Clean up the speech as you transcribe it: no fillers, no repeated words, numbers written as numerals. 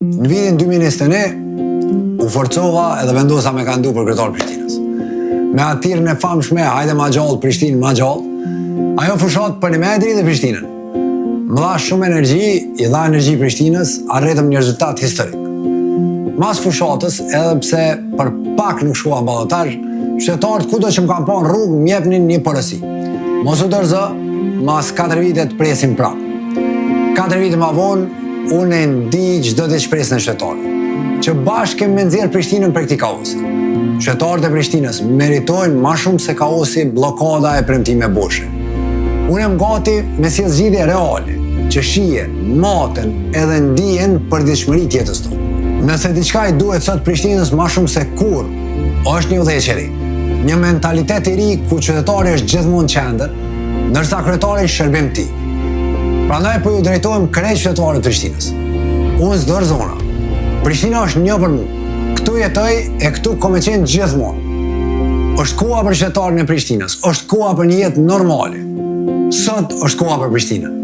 Në vitin 2021 u forcova edhe vendosa me kandidu për kryetar Prishtinës. Me atirën e famshme, hajde ma gjallë Prishtinë, ma gjallë, ajo fushat për një medri dhe Prishtinën. Më dha shumë energji, i dha energji Prishtinës, arretëm një rezultat historik. Mas fushatës, edhe pse për pak nuk shkua ballotar, qytetarët kudo që më kanë pa në rrugë, më jepnin një përësi. Mos u dërzë, mas 4 vite të presim prapë. 4 vite ma vonë, unë e ndi çdo të shpresën e qytetarëve, që bashkë kemi me nxjerrë Prishtinën për këtij kaosi. Qytetarët e Prishtinës meritojnë ma shumë se kaosi, blokada e premtime boshe. Unë jam gati me sjellë zgjidhje reale, që shihen, maten edhe ndihen për ditëshmëri tjetës tonë. Nëse diçka i duhet sot Prishtinës ma shumë se kur, është një udhëheqje. Një mentalitet i ri ku qytetari është gjithmonë qendër, ndërsa kryetari shërbim ti. Prandaj po ju drejtohem krejt qytetarëve të Prishtinës. Unë s'do zona. Prishtina është një për mua. Këtu jetoj e këtu kome qenë gjithmonë. Është koha për qytetarin e Prishtinës, është koha për një jetë normale. Sot është koha për Prishtinën.